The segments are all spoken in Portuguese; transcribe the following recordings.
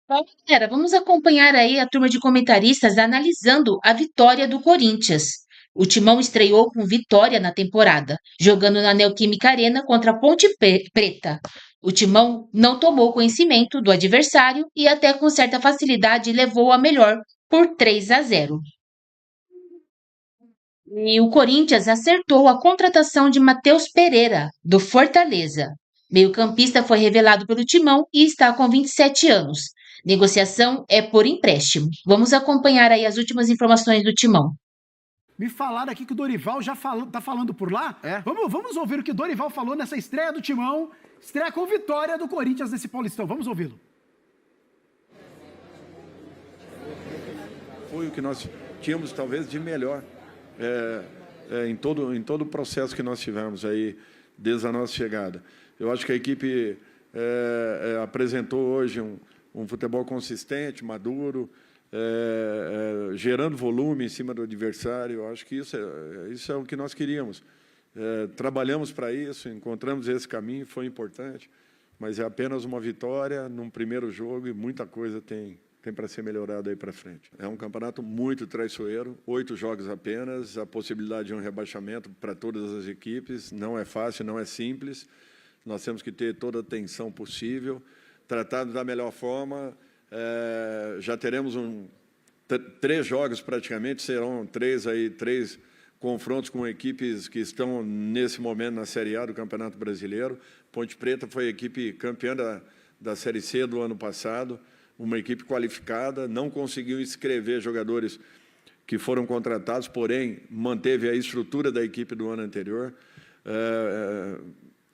Bom, galera, vamos acompanhar aí a turma de comentaristas analisando a vitória do Corinthians. O Timão estreou com vitória na temporada, jogando na Neoquímica Arena contra a Ponte Preta. O Timão não tomou conhecimento do adversário e até com certa facilidade levou a melhor por 3-0. E o Corinthians acertou a contratação de Matheus Pereira, do Fortaleza. Meio-campista foi revelado pelo Timão e está com 27 anos. Negociação é por empréstimo. Vamos acompanhar aí as últimas informações do Timão. Me falaram aqui que o Dorival já tá falando por lá. É? Vamos ouvir o que o Dorival falou nessa estreia do Timão. Estreia com vitória do Corinthians nesse Paulistão. Vamos ouvi-lo. Foi o que nós tínhamos, talvez, de melhor em todo o processo que nós tivemos aí, desde a nossa chegada. Eu acho que a equipe apresentou hoje um futebol consistente, maduro, gerando volume em cima do adversário. Eu acho que isso é o que nós queríamos. Trabalhamos para isso, encontramos esse caminho, foi importante, mas é apenas uma vitória num primeiro jogo e muita coisa tem para ser melhorado aí para frente. É um campeonato muito traiçoeiro, 8 jogos apenas, a possibilidade de um rebaixamento para todas as equipes, não é fácil, não é simples, nós temos que ter toda a atenção possível, tratado da melhor forma, já teremos 3 jogos praticamente, serão 3 confrontos com equipes que estão nesse momento na Série A do Campeonato Brasileiro. Ponte Preta foi a equipe campeã da Série C do ano passado, uma equipe qualificada, não conseguiu inscrever jogadores que foram contratados, porém, manteve a estrutura da equipe do ano anterior.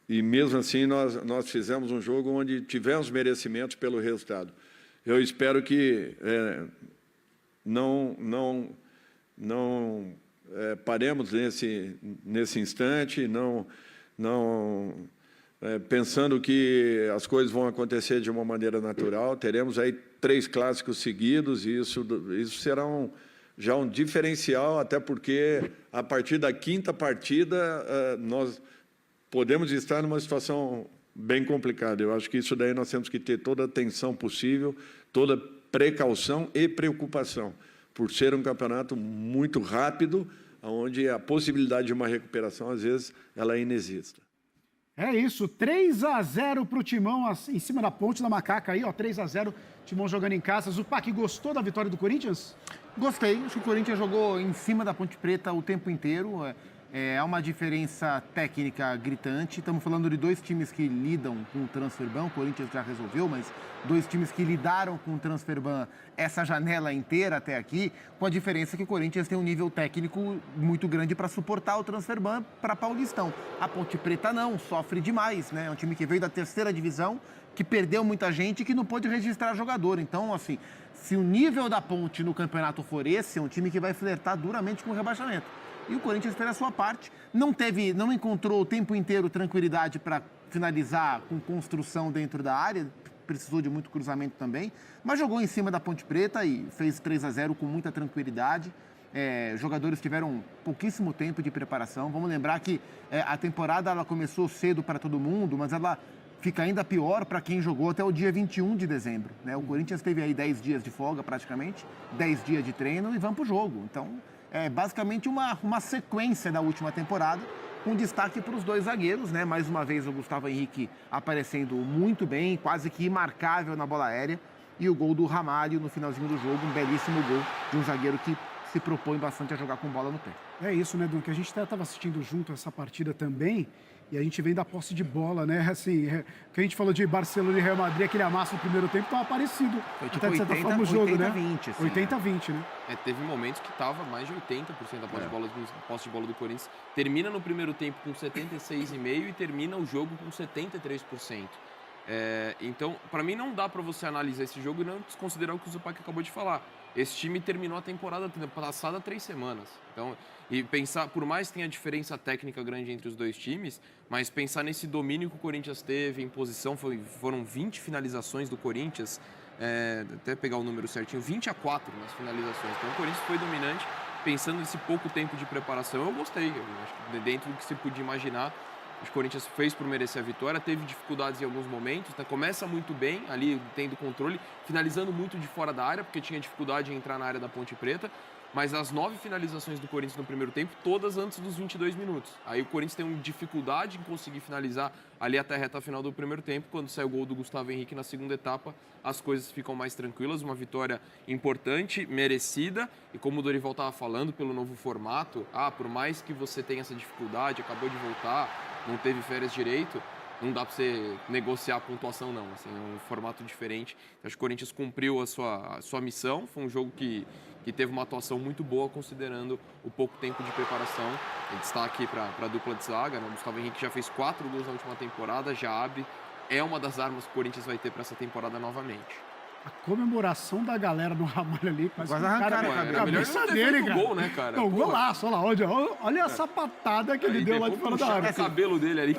E, mesmo assim, nós fizemos um jogo onde tivemos merecimentos pelo resultado. Eu espero que não paremos nesse instante, pensando que as coisas vão acontecer de uma maneira natural. Teremos aí 3 clássicos seguidos e isso será já um diferencial, até porque a partir da 5ª partida nós podemos estar numa situação bem complicada. Eu acho que isso daí nós temos que ter toda a atenção possível, toda precaução e preocupação, por ser um campeonato muito rápido, onde a possibilidade de uma recuperação, às vezes, ela inexiste. É isso, 3-0 pro Timão em cima da Ponte da Macaca aí, ó, 3-0, Timão jogando em casa. Zupac, gostou da vitória do Corinthians? Gostei, acho que o Corinthians jogou em cima da Ponte Preta o tempo inteiro. É uma diferença técnica gritante. Estamos falando de 2 times que lidam com o Transferban, o Corinthians já resolveu, mas 2 times que lidaram com o Transferban essa janela inteira até aqui, com a diferença que o Corinthians tem um nível técnico muito grande para suportar o Transferban para Paulistão. A Ponte Preta não, sofre demais, né? É um time que veio da 3ª divisão, que perdeu muita gente e que não pôde registrar jogador. Então, assim, se o nível da Ponte no campeonato for esse, é um time que vai flertar duramente com o rebaixamento. E o Corinthians fez a sua parte, não encontrou o tempo inteiro tranquilidade para finalizar com construção dentro da área, precisou de muito cruzamento também, mas jogou em cima da Ponte Preta e fez 3-0 com muita tranquilidade. Jogadores tiveram pouquíssimo tempo de preparação. Vamos lembrar que a temporada ela começou cedo para todo mundo, mas ela fica ainda pior para quem jogou até o dia 21 de dezembro. Né? O Corinthians teve aí 10 dias de folga praticamente, 10 dias de treino e vamos para o jogo. Então, é basicamente uma sequência da última temporada, com destaque para os 2 zagueiros, né? Mais uma vez o Gustavo Henrique aparecendo muito bem, quase que imarcável na bola aérea, e o gol do Ramalho no finalzinho do jogo, um belíssimo gol de um zagueiro que se propõe bastante a jogar com bola no pé. É isso, né, Dom? Que a gente estava assistindo junto essa partida também, e a gente vem da posse de bola, né? Assim, que a gente falou de Barcelona e Real Madrid, aquele amasso no primeiro tempo, estava parecido. Foi tipo até de certa forma o jogo, né? 80-20, assim, 80-20, né? Teve momentos que estava mais de 80% da posse de bola do Corinthians. Termina no primeiro tempo com 76,5% e termina o jogo com 73%. Então, para mim, não dá para você analisar esse jogo e não desconsiderar o que o Zupac acabou de falar. Esse time terminou a temporada passada 3 semanas. Então, e pensar, por mais que tenha diferença técnica grande entre os 2 times, mas pensar nesse domínio que o Corinthians teve em posição, foram 20 finalizações do Corinthians, até pegar o número certinho, 20-4 nas finalizações. Então, o Corinthians foi dominante, pensando nesse pouco tempo de preparação, eu gostei. Eu acho que dentro do que se podia imaginar, O Corinthians fez por merecer a vitória, teve dificuldades em alguns momentos, né? Começa muito bem, ali tendo controle, finalizando muito de fora da área, porque tinha dificuldade em entrar na área da Ponte Preta, mas as 9 finalizações do Corinthians no primeiro tempo, todas antes dos 22 minutos. Aí o Corinthians tem uma dificuldade em conseguir finalizar ali até a reta final do primeiro tempo. Quando sai o gol do Gustavo Henrique na segunda etapa, as coisas ficam mais tranquilas, uma vitória importante, merecida, e como o Dorival estava falando, pelo novo formato, por mais que você tenha essa dificuldade, acabou de voltar, não teve férias direito, não dá para você negociar a pontuação, não. Assim, é um formato diferente. Acho que o Corinthians cumpriu a sua missão. Foi um jogo que teve uma atuação muito boa, considerando o pouco tempo de preparação. Destaque para a dupla de zaga, né? O Gustavo Henrique já fez 4 gols na última temporada, já abre. É uma das armas que o Corinthians vai ter para essa temporada novamente. A comemoração da galera no Ramalho ali, quase arrancaram a cabeça dele, cara. Gol, né, cara? Não, golaço, olha lá, olha a sapatada que ele deu lá de fora da área. O cabelo dele ali.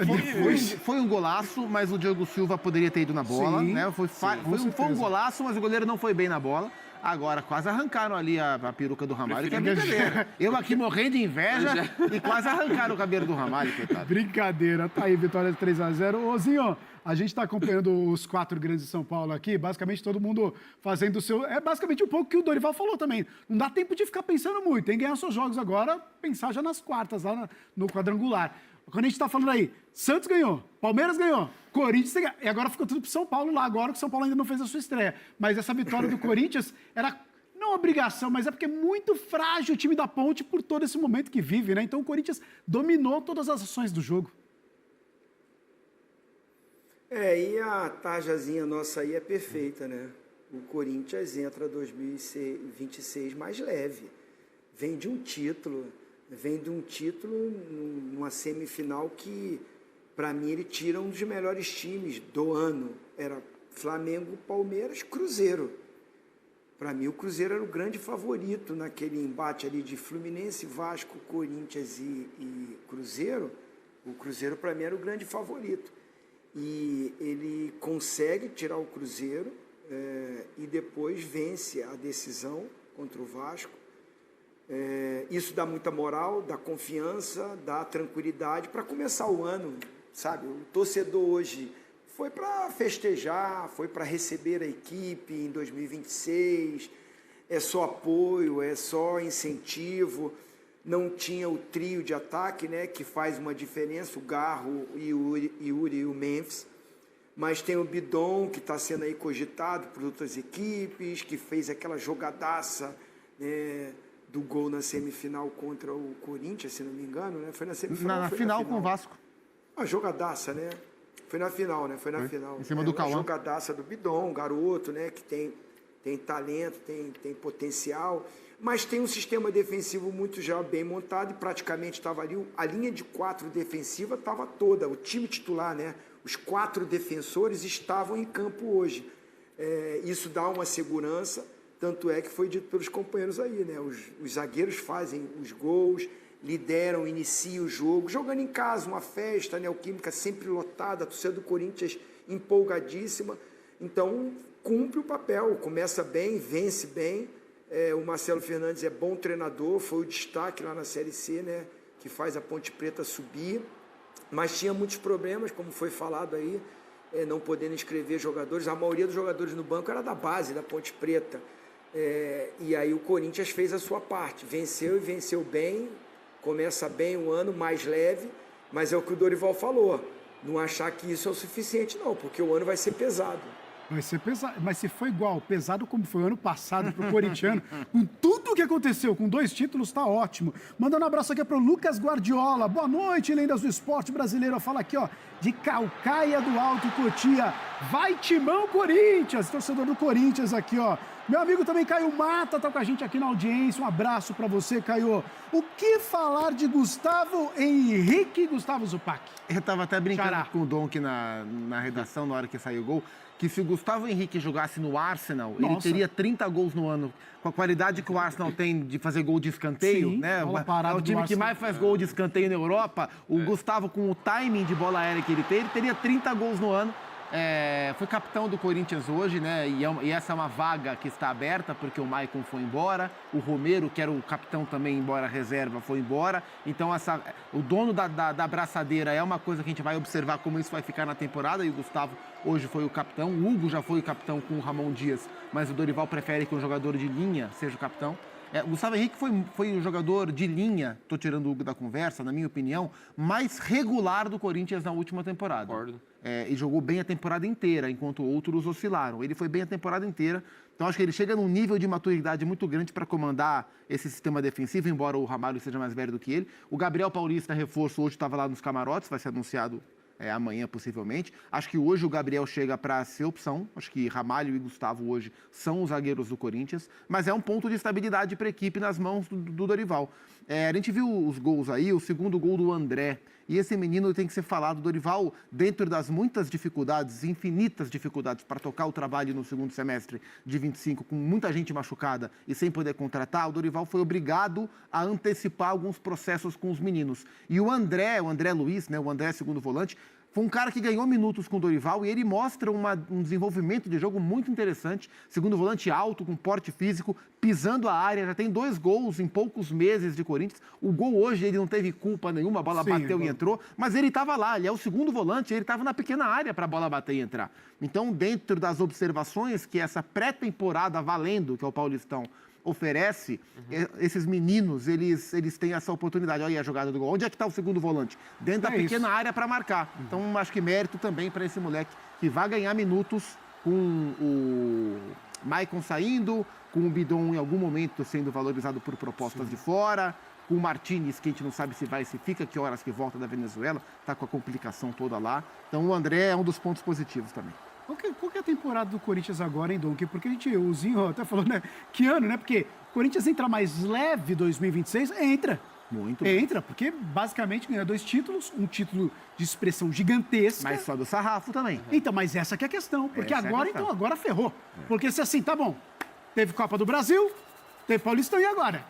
Foi um golaço, mas o Diogo Silva poderia ter ido na bola, né? Foi um golaço, mas o goleiro não foi bem na bola. Agora, quase arrancaram ali a peruca do Ramalho, que é brincadeira. Eu aqui morrendo de inveja e quase arrancaram o cabelo do Ramalho, coitado. Brincadeira, tá aí, vitória de 3-0. Ô, Zinho, a gente tá acompanhando os 4 grandes de São Paulo aqui, basicamente todo mundo fazendo o seu... É basicamente um pouco que o Dorival falou também. Não dá tempo de ficar pensando muito, tem que ganhar seus jogos agora, pensar já nas quartas, lá no quadrangular. Quando a gente tá falando aí, Santos ganhou, Palmeiras ganhou, Corinthians ganhou, e agora ficou tudo pro São Paulo lá agora, que o São Paulo ainda não fez a sua estreia. Mas essa vitória do Corinthians era não obrigação, mas é porque é muito frágil o time da Ponte por todo esse momento que vive, né? Então o Corinthians dominou todas as ações do jogo. E a tarjazinha nossa aí é perfeita, né? O Corinthians entra 2026 mais leve. Vem de um título numa semifinal que, para mim, ele tira um dos melhores times do ano. Era Flamengo, Palmeiras, Cruzeiro. Para mim, o Cruzeiro era o grande favorito naquele embate ali de Fluminense, Vasco, Corinthians e Cruzeiro. O Cruzeiro, para mim, era o grande favorito. E ele consegue tirar o Cruzeiro e depois vence a decisão contra o Vasco. Isso dá muita moral, dá confiança, dá tranquilidade para começar o ano, sabe? O torcedor hoje foi para festejar, foi para receber a equipe em 2026, é só apoio, é só incentivo. Não tinha o trio de ataque, né, que faz uma diferença, o Garro, o Yuri e o Memphis. Mas tem o Bidon, que está sendo aí cogitado por outras equipes, que fez aquela jogadaça, né, do gol na semifinal contra o Corinthians, se não me engano, né? Foi na semifinal. Na final com o Vasco. A jogadaça, né? Foi na final, né? Foi na final. Em cima do Cauã. A jogadaça do Bidon, garoto, né? Que tem talento, tem potencial, mas tem um sistema defensivo muito já bem montado e praticamente estava ali, a linha de 4 defensiva estava toda, o time titular, né? Os 4 defensores estavam em campo hoje. Isso dá uma segurança, tanto é que foi dito pelos companheiros aí, né? Os zagueiros fazem os gols, lideram, iniciam o jogo, jogando em casa, uma festa, Neoquímica sempre lotada, a torcida do Corinthians empolgadíssima. Então, cumpre o papel, começa bem, vence bem. O Marcelo Fernandes é bom treinador, foi o destaque lá na Série C, né? Que faz a Ponte Preta subir. Mas tinha muitos problemas, como foi falado aí, não podendo inscrever jogadores. A maioria dos jogadores no banco era da base, da Ponte Preta. E aí o Corinthians fez a sua parte, venceu e venceu bem, começa bem o ano, mais leve, mas é o que o Dorival falou, não achar que isso é o suficiente não, porque o ano vai ser pesado. Vai ser pesado, mas se foi igual, pesado como foi o ano passado para o corintiano, com tudo o que aconteceu, com 2 títulos, tá ótimo. Mandando um abraço aqui para o Lucas Guardiola. Boa noite, lendas do esporte brasileiro. Fala aqui, ó, de Calcaia do Alto, Cotia. Vai Timão Corinthians, torcedor do Corinthians aqui, ó. Meu amigo também, Caio Mata, tá com a gente aqui na audiência. Um abraço para você, Caio. O que falar de Gustavo Henrique e Gustavo Zupac? Eu tava até brincando com o Donk na redação, na hora que saiu o gol, que se o Gustavo Henrique jogasse no Arsenal, ele teria 30 gols no ano. Com a qualidade que o Arsenal tem de fazer gol de escanteio, sim, né? É o time que mais faz gol de escanteio na Europa. O Gustavo, com o timing de bola aérea que ele tem, ele teria 30 gols no ano. Foi capitão do Corinthians hoje, né? E essa é uma vaga que está aberta, porque o Maicon foi embora, o Romero, que era o capitão também, embora reserva, foi embora. Então, o dono da braçadeira é uma coisa que a gente vai observar como isso vai ficar na temporada, e o Gustavo hoje foi o capitão, o Hugo já foi o capitão com o Ramon Dias, mas o Dorival prefere que um jogador de linha seja o capitão. O Gustavo Henrique foi o jogador de linha, estou tirando o Hugo da conversa, na minha opinião, mais regular do Corinthians na última temporada. Concordo. E jogou bem a temporada inteira, enquanto outros oscilaram. Ele foi bem a temporada inteira, então acho que ele chega num nível de maturidade muito grande para comandar esse sistema defensivo, embora o Ramalho seja mais velho do que ele. O Gabriel Paulista, reforço, hoje estava lá nos camarotes, vai ser anunciado amanhã, possivelmente. Acho que hoje o Gabriel chega para ser opção. Acho que Ramalho e Gustavo hoje são os zagueiros do Corinthians. Mas é um ponto de estabilidade para a equipe nas mãos do Dorival. A gente viu os gols aí, o segundo gol do André. E esse menino tem que ser falado. Dorival, dentro das muitas dificuldades, infinitas dificuldades para tocar o trabalho no segundo semestre de 25, com muita gente machucada e sem poder contratar, o Dorival foi obrigado a antecipar alguns processos com os meninos. E o André Luiz, né, o André segundo volante, foi um cara que ganhou minutos com o Dorival e ele mostra um desenvolvimento de jogo muito interessante. Segundo volante alto, com porte físico, pisando a área, já tem 2 gols em poucos meses de Corinthians. O gol hoje ele não teve culpa nenhuma, a bola bateu e entrou, mas ele estava lá, ele é o segundo volante, ele estava na pequena área para a bola bater e entrar. Então, dentro das observações que essa pré-temporada valendo, que é o Paulistão, oferece, esses meninos, eles têm essa oportunidade. Olha aí a jogada do gol. Onde é que está o segundo volante? Dentro da pequena área para marcar. Então, acho que mérito também para esse moleque que vai ganhar minutos com o Maicon saindo, com o Bidon em algum momento sendo valorizado por propostas de fora, com o Martínez, que a gente não sabe se vai, se fica, que horas que volta da Venezuela, está com a complicação toda lá. Então, o André é um dos pontos positivos também. Qual que é a temporada do Corinthians agora, hein, Donk? Porque o Zinho até falou, né? Que ano, né? Porque o Corinthians entra mais leve 2026, entra. Muito. Entra, porque basicamente ganha 2 títulos, um título de expressão gigantesca. Mas só do sarrafo também. Então, mas essa que é a questão. Porque Essa é a agora, questão. então, agora ferrou. Porque se assim, tá bom, teve Copa do Brasil, teve Paulistão e agora?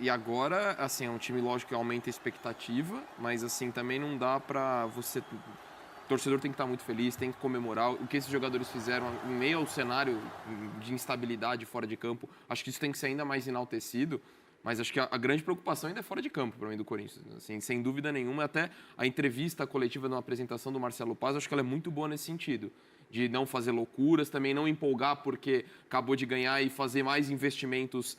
E agora, assim, é um time, lógico, que aumenta a expectativa, mas, assim, também não dá pra você... O torcedor tem que estar muito feliz, tem que comemorar o que esses jogadores fizeram em meio ao cenário de instabilidade fora de campo. Acho que isso tem que ser ainda mais enaltecido, mas acho que a grande preocupação ainda é fora de campo para mim do Corinthians. Assim, sem dúvida nenhuma, até a entrevista coletiva na apresentação do Marcelo Paz, acho que ela é muito boa nesse sentido. De não fazer loucuras, também não empolgar porque acabou de ganhar e fazer mais investimentos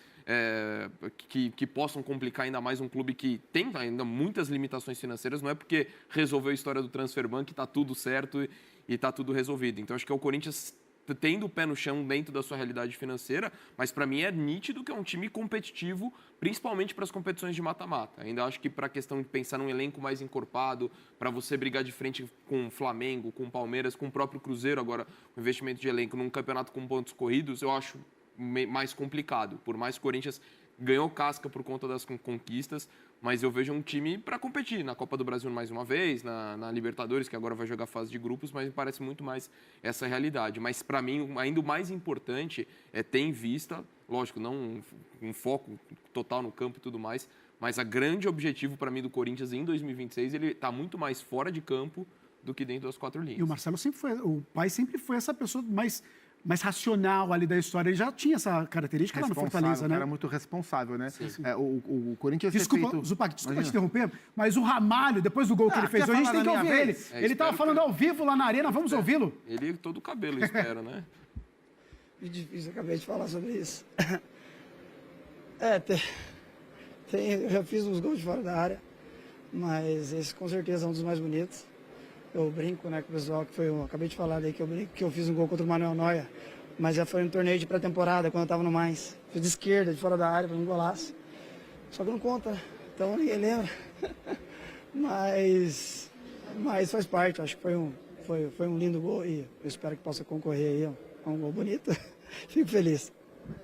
que possam complicar ainda mais um clube que tem ainda muitas limitações financeiras. Não é porque resolveu a história do Transferbank que está tudo certo e está tudo resolvido. Então, acho que é o Corinthians tendo o pé no chão dentro da sua realidade financeira, mas para mim é nítido que é um time competitivo, principalmente para as competições de mata-mata. Ainda acho que para a questão de pensar num elenco mais encorpado, para você brigar de frente com o Flamengo, com o Palmeiras, com o próprio Cruzeiro, agora o investimento de elenco num campeonato com pontos corridos, eu acho mais complicado. Por mais que o Corinthians ganhou casca por conta das conquistas, mas eu vejo um time para competir na Copa do Brasil mais uma vez, na Libertadores, que agora vai jogar fase de grupos, mas me parece muito mais essa realidade. Mas, para mim, ainda o mais importante é ter em vista, lógico, não um foco total no campo e tudo mais, mas o grande objetivo para mim do Corinthians em 2026, ele está muito mais fora de campo do que dentro das 4 linhas. E o Marcelo o pai sempre foi essa pessoa mais racional ali da história. Ele já tinha essa característica lá no Fortaleza, né? Era muito responsável, né? Sim. O Corinthians... Desculpa, Zupac, desculpa te interromper, mas o Ramalho, depois do gol que ele fez hoje, a gente tem que ouvir ele. Ele estava falando ao vivo lá na arena, vamos ouvi-lo? Ele todo o cabelo, espero, né? É difícil, acabei de falar sobre isso. Eu já fiz uns gols de fora da área, mas esse com certeza é um dos mais bonitos. Eu brinco, né, com o pessoal, acabei de falar daí que eu brinco, que eu fiz um gol contra o Manuel Neuer, mas já foi um torneio de pré-temporada, quando eu tava no Mainz. Fiz de esquerda, de fora da área, foi um golaço. Só que não conta, né? Então ninguém lembra. mas faz parte, acho que foi um lindo gol e eu espero que possa concorrer aí a um gol bonito. Fico feliz.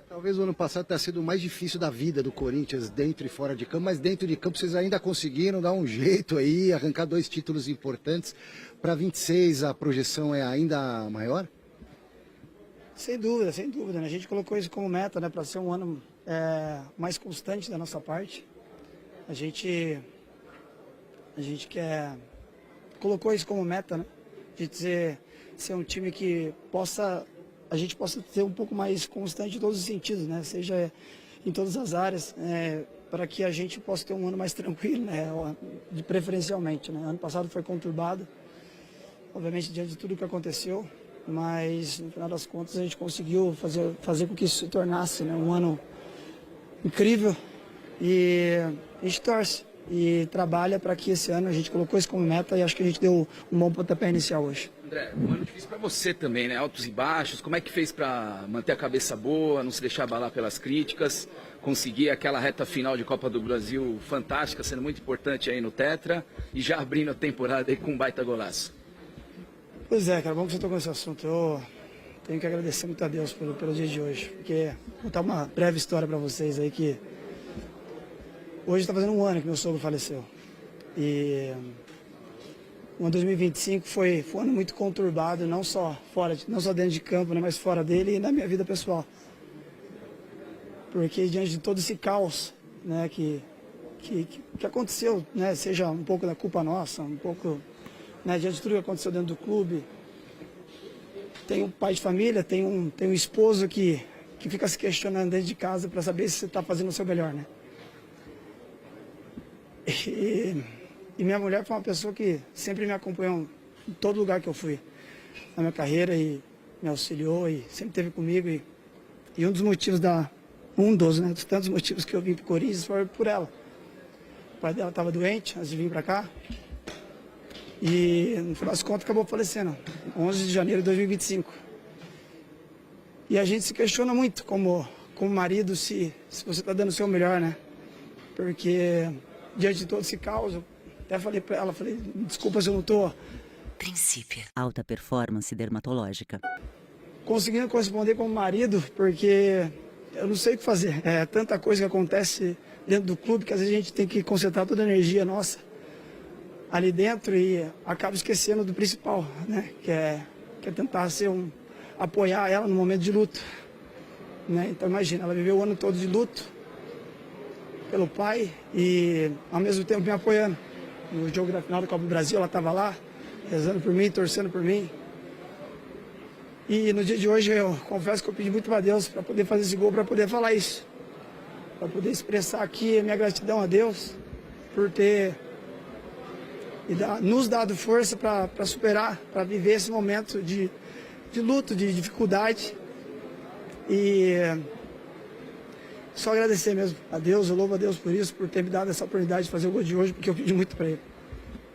Talvez o ano passado tenha sido o mais difícil da vida do Corinthians, dentro e fora de campo, mas dentro de campo vocês ainda conseguiram dar um jeito aí, arrancar 2 títulos importantes. Para 26 a projeção é ainda maior? Sem dúvida, né? A gente colocou isso como meta, né, para ser um ano mais constante da nossa parte. A gente colocou isso como meta, né? De dizer, ser um time que a gente possa ser um pouco mais constante em todos os sentidos, né? Seja em todas as áreas, para que a gente possa ter um ano mais tranquilo, né? Preferencialmente, né? Ano passado foi conturbado, obviamente diante de tudo que aconteceu, mas no final das contas a gente conseguiu fazer com que isso se tornasse, né, um ano incrível, e a gente torce e trabalha para que esse ano a gente colocou isso como meta e acho que a gente deu um bom pontapé inicial hoje. André, um ano difícil para você também, né? Altos e baixos. Como é que fez para manter a cabeça boa, não se deixar abalar pelas críticas, conseguir aquela reta final de Copa do Brasil fantástica, sendo muito importante aí no Tetra e já abrindo a temporada aí com um baita golaço? Pois é, cara, bom que você tocou nesse assunto. Eu tenho que agradecer muito a Deus pelo dia de hoje, porque vou contar uma breve história para vocês aí que hoje está fazendo um ano que meu sogro faleceu. E o ano 2025 foi um ano muito conturbado, não só dentro de campo, né, mas fora dele e na minha vida pessoal. Porque diante de todo esse caos, né, que aconteceu, né, seja um pouco da culpa nossa, um pouco, né, diante de tudo que aconteceu dentro do clube, tem um pai de família, tem um esposo que fica se questionando dentro de casa para saber se você está fazendo o seu melhor, né? E minha mulher foi uma pessoa que sempre me acompanhou em todo lugar que eu fui na minha carreira e me auxiliou e sempre esteve comigo. E um dos tantos motivos que eu vim para o Corinthians foi por ela. O pai dela estava doente antes de vir para cá e no final das contas acabou falecendo, 11 de janeiro de 2025. E a gente se questiona muito como marido se você está dando o seu melhor, né? Porque diante de todo esse caos, eu até falei para ela, desculpa se eu não estou... Princípio. Alta performance dermatológica. Conseguindo corresponder como marido, porque eu não sei o que fazer. É tanta coisa que acontece dentro do clube que às vezes a gente tem que concentrar toda a energia nossa ali dentro e acaba esquecendo do principal, né? Que é tentar apoiar ela no momento de luto, né? Então imagina, ela viveu o ano todo de luto pelo pai e ao mesmo tempo me apoiando. No jogo da final da Copa do Brasil, ela estava lá, rezando por mim, torcendo por mim. E no dia de hoje eu confesso que eu pedi muito para Deus para poder fazer esse gol, para poder falar isso. Para poder expressar aqui a minha gratidão a Deus por ter nos dado força para superar, para viver esse momento de luto, de dificuldade. E só agradecer mesmo a Deus, eu louvo a Deus por isso, por ter me dado essa oportunidade de fazer o gol de hoje, porque eu pedi muito para ele.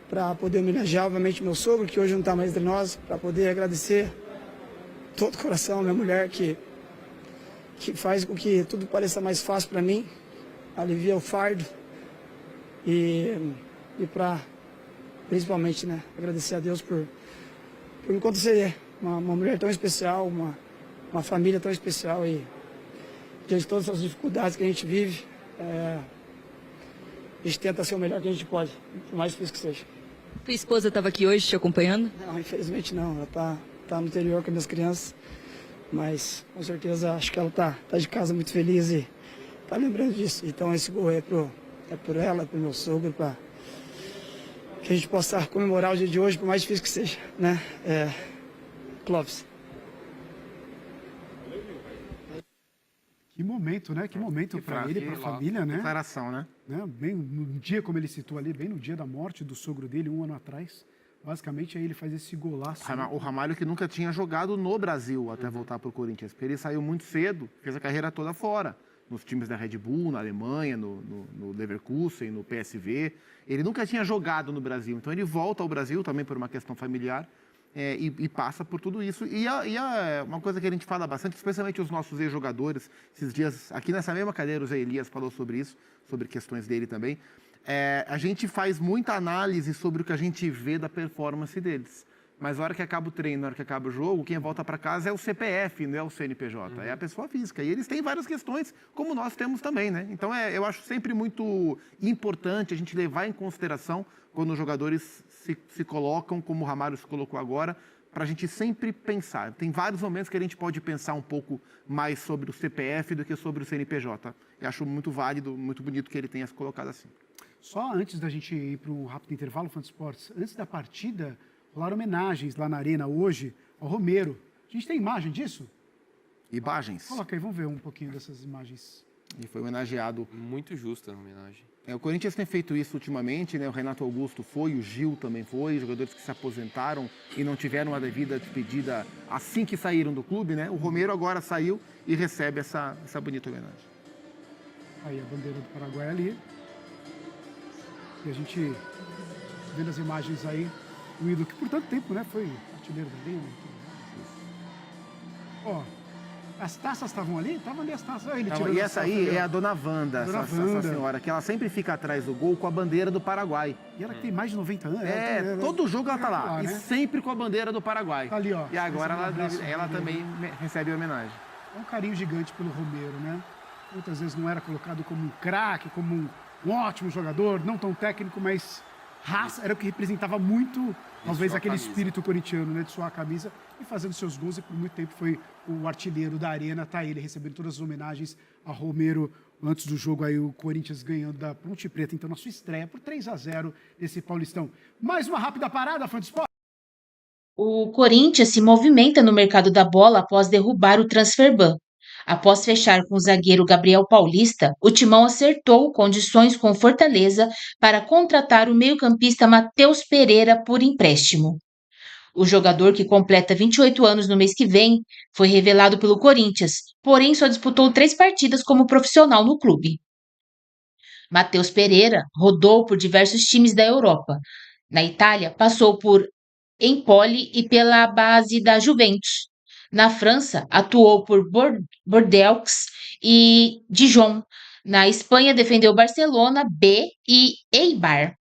Para poder homenagear, obviamente, meu sogro, que hoje não está mais entre nós, para poder agradecer todo o coração a minha mulher, que faz com que tudo pareça mais fácil para mim, alivia o fardo, e para, principalmente, né, agradecer a Deus por me conceder uma mulher tão especial, uma família tão especial e diante de todas as dificuldades que a gente vive, a gente tenta ser o melhor que a gente pode, por mais difícil que seja. Tua esposa estava aqui hoje te acompanhando? Não, infelizmente não. Ela tá no interior com as minhas crianças, mas com certeza acho que ela tá de casa muito feliz e tá lembrando disso. Então esse gol é por ela, pro meu sogro, para que a gente possa comemorar o dia de hoje, por mais difícil que seja, né? Clóvis. Que momento, né? Que momento para ele, para a família, né? Declaração, né? Bem no dia, como ele citou ali, bem no dia da morte do sogro dele, um ano atrás. Basicamente, aí ele faz esse golaço. O Ramalho que nunca tinha jogado no Brasil até voltar para o Corinthians. Porque ele saiu muito cedo, fez a carreira toda fora. Nos times da Red Bull, na Alemanha, no Leverkusen, no PSV. Ele nunca tinha jogado no Brasil. Então ele volta ao Brasil também por uma questão familiar. E passa por tudo isso. E uma coisa que a gente fala bastante, especialmente os nossos ex-jogadores, esses dias, aqui nessa mesma cadeira, o Zé Elias falou sobre isso, sobre questões dele também. A gente faz muita análise sobre o que a gente vê da performance deles. Mas na hora que acaba o treino, na hora que acaba o jogo, quem volta para casa é o CPF, não é o CNPJ, é a pessoa física. E eles têm várias questões, como nós temos também, né? Então eu acho sempre muito importante a gente levar em consideração quando os jogadores se colocam, como o Ramalho se colocou agora, para a gente sempre pensar. Tem vários momentos que a gente pode pensar um pouco mais sobre o CPF do que sobre o CNPJ. Eu acho muito válido, muito bonito que ele tenha se colocado assim. Só antes da gente ir para um rápido intervalo, Fantasports, antes da partida, rolaram homenagens lá na Arena hoje ao Romero. A gente tem imagem disso? Imagens. Coloca aí, vamos ver um pouquinho dessas imagens. E foi homenageado. Muito justa a homenagem. O Corinthians tem feito isso ultimamente, né? O Renato Augusto foi, o Gil também foi, jogadores que se aposentaram e não tiveram a devida despedida assim que saíram do clube, né? O Romero agora saiu e recebe essa bonita homenagem. Aí a bandeira do Paraguai ali. E a gente vendo as imagens aí, o ídolo que por tanto tempo, né, foi artilheiro da Arena. Ó, as taças estavam ali? Estavam ali as taças. Ele tirou E essa aí é a Dona Wanda, Dona essa Wanda. senhora, que ela sempre fica atrás do gol com a bandeira do Paraguai. E ela que tem mais de 90 anos. Todo jogo ela tá lá, né? e sempre com a bandeira do Paraguai. Tá ali, ó. E agora ela dele. também recebe a homenagem. É um carinho gigante pelo Romero, né? Muitas vezes não era colocado como um craque, como um ótimo jogador, não tão técnico, mas raça era o que representava muito, talvez, aquele espírito corintiano, né? De suar a camisa e fazendo seus gols. E por muito tempo foi o artilheiro da Arena. Tá ele recebendo todas as homenagens a Romero. Antes do jogo aí, o Corinthians ganhando da Ponte Preta. Então, na sua estreia por 3-0 nesse Paulistão. Mais uma rápida parada, fã de esporte. O Corinthians se movimenta no mercado da bola após derrubar o Transferban. Após fechar com o zagueiro Gabriel Paulista, o Timão acertou condições com Fortaleza para contratar o meio-campista Matheus Pereira por empréstimo. O jogador, que completa 28 anos no mês que vem, foi revelado pelo Corinthians, porém só disputou 3 partidas como profissional no clube. Matheus Pereira rodou por diversos times da Europa. Na Itália, passou por Empoli e pela base da Juventus. Na França, atuou por Bordeaux e Dijon. Na Espanha, defendeu Barcelona, B e Eibar.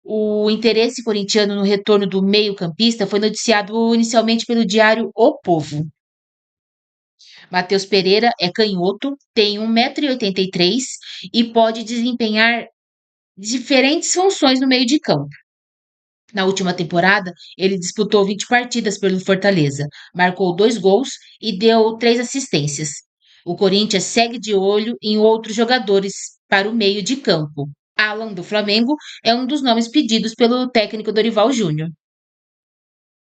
O interesse corintiano no retorno do meio-campista foi noticiado inicialmente pelo diário O Povo. Matheus Pereira é canhoto, tem 1,83 m e pode desempenhar diferentes funções no meio de campo. Na última temporada, ele disputou 20 partidas pelo Fortaleza, marcou 2 gols e deu 3 assistências. O Corinthians segue de olho em outros jogadores para o meio de campo. Alan, do Flamengo, é um dos nomes pedidos pelo técnico Dorival Júnior.